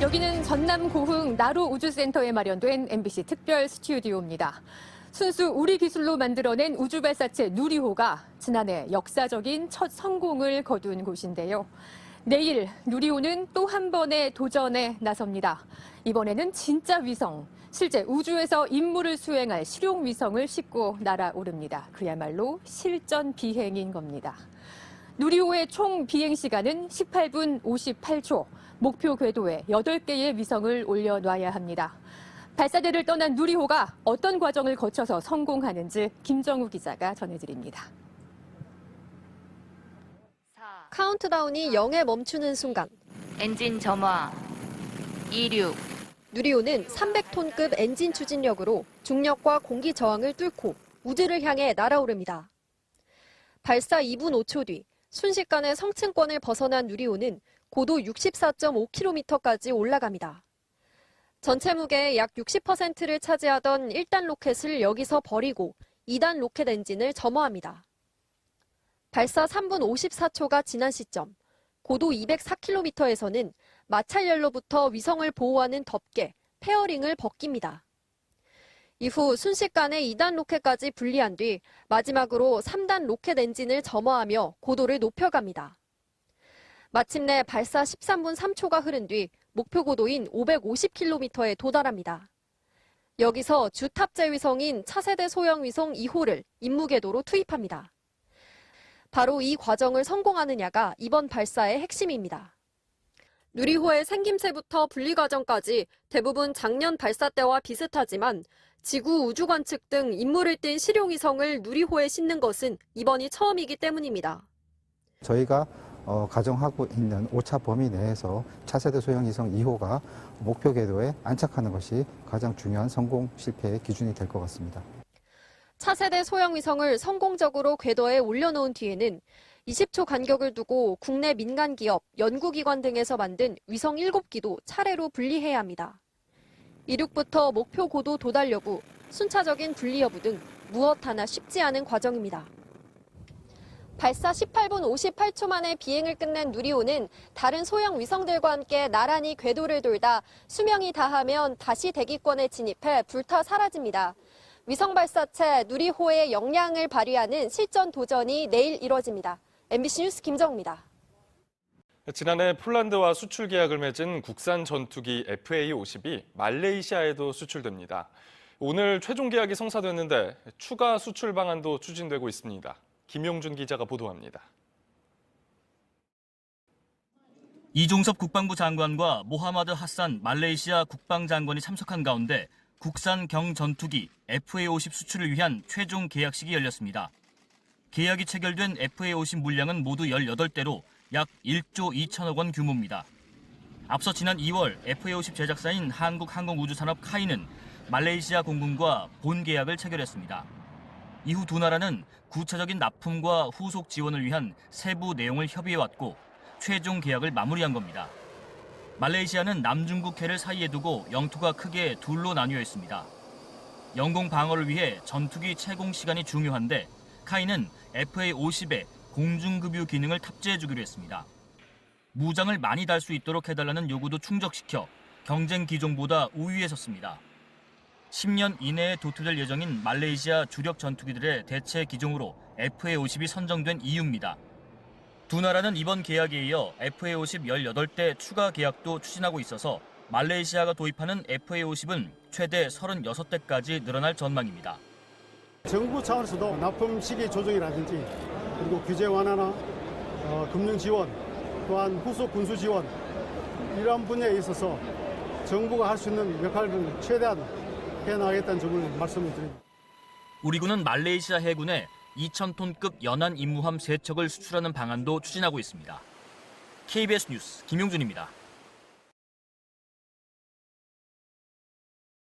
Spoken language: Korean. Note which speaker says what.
Speaker 1: 여기는 전남 고흥 나로 우주센터에 마련된 MBC 특별 스튜디오입니다. 순수 우리 기술로 만들어낸 우주 발사체 누리호가 지난해 역사적인 첫 성공을 거둔 곳인데요. 내일 누리호는 또 한 번의 도전에 나섭니다. 이번에는 진짜 위성, 실제 우주에서 임무를 수행할 실용 위성을 싣고 날아오릅니다. 그야말로 실전 비행인 겁니다. 누리호의 총 비행 시간은 18분 58초, 목표 궤도에 8개의 위성을 올려놔야 합니다. 발사대를 떠난 누리호가 어떤 과정을 거쳐서 성공하는지 김정우 기자가 전해드립니다.
Speaker 2: 카운트다운이 0에 멈추는 순간
Speaker 3: 엔진 점화 26
Speaker 2: 누리호는 300톤급 엔진 추진력으로 중력과 공기 저항을 뚫고 우주를 향해 날아오릅니다. 발사 2분 5초 뒤 순식간에 성층권을 벗어난 누리호는 고도 64.5km까지 올라갑니다. 전체 무게의 약 60%를 차지하던 1단 로켓을 여기서 버리고 2단 로켓 엔진을 점화합니다. 발사 3분 54초가 지난 시점, 고도 204km에서는 마찰열로부터 위성을 보호하는 덮개, 페어링을 벗깁니다. 이후 순식간에 2단 로켓까지 분리한 뒤 마지막으로 3단 로켓 엔진을 점화하며 고도를 높여갑니다. 마침내 발사 13분 3초가 흐른 뒤 목표 고도인 550km에 도달합니다. 여기서 주탑재 위성인 차세대 소형 위성 2호를 임무 궤도로 투입합니다. 바로 이 과정을 성공하느냐가 이번 발사의 핵심입니다. 누리호의 생김새부터 분리 과정까지 대부분 작년 발사 때와 비슷하지만 지구 우주관측 등 임무를 띈 실용위성을 누리호에 싣는 것은 이번이 처음이기 때문입니다.
Speaker 4: 저희가 가정하고 있는 오차 범위 내에서 차세대 소형위성 2호가 목표 궤도에 안착하는 것이 가장 중요한 성공 실패의 기준이 될 것 같습니다.
Speaker 2: 차세대 소형위성을 성공적으로 궤도에 올려놓은 뒤에는 20초 간격을 두고 국내 민간기업, 연구기관 등에서 만든 위성 7기도 차례로 분리해야 합니다. 이륙부터 목표 고도 도달 여부, 순차적인 분리 여부 등 무엇 하나 쉽지 않은 과정입니다. 발사 18분 58초 만에 비행을 끝낸 누리호는 다른 소형 위성들과 함께 나란히 궤도를 돌다 수명이 다하면 다시 대기권에 진입해 불타 사라집니다. 위성 발사체 누리호의 역량을 발휘하는 실전 도전이 내일 이뤄집니다. MBC 뉴스 김정우입니다.
Speaker 5: 지난해 폴란드와 수출 계약을 맺은 국산 전투기 FA-50이 말레이시아에도 수출됩니다. 오늘 최종 계약이 성사됐는데 추가 수출 방안도 추진되고 있습니다. 김용준 기자가 보도합니다.
Speaker 6: 이종섭 국방부 장관과 모하마드 하산 말레이시아 국방장관이 참석한 가운데 국산 경전투기 FA-50 수출을 위한 최종 계약식이 열렸습니다. 계약이 체결된 FA-50 물량은 모두 18대로 약 1조 2천억 원 규모입니다. 앞서 지난 2월 FA-50 제작사인 한국항공우주산업 카이는 말레이시아 공군과 본 계약을 체결했습니다. 이후 두 나라는 구체적인 납품과 후속 지원을 위한 세부 내용을 협의해왔고 최종 계약을 마무리한 겁니다. 말레이시아는 남중국해를 사이에 두고 영토가 크게 둘로 나뉘어 있습니다. 영공 방어를 위해 전투기 채공 시간이 중요한데 카이는 FA-50에 공중급유 기능을 탑재해주기로 했습니다. 무장을 많이 달 수 있도록 해달라는 요구도 충족시켜 경쟁 기종보다 우위에 섰습니다. 10년 이내에 도투될 예정인 말레이시아 주력 전투기들의 대체 기종으로 FA-50이 선정된 이유입니다. 두 나라는 이번 계약에 이어 FA-50 18대 추가 계약도 추진하고 있어서 말레이시아가 도입하는 FA-50은 최대 36대까지 늘어날 전망입니다.
Speaker 7: 정부 차원에서도 납품 시기 조정이라든지 그리고 규제 완화나 금융 지원, 또한 후속 군수 지원 이러한 분야에 있어서 정부가 할 수 있는 역할을 최대한 해나가겠다는 점을 말씀을 드립니다.
Speaker 6: 우리 군은 말레이시아 해군에 2,000톤급 연안 임무함 3척을 수출하는 방안도 추진하고 있습니다. KBS 뉴스 김용준입니다.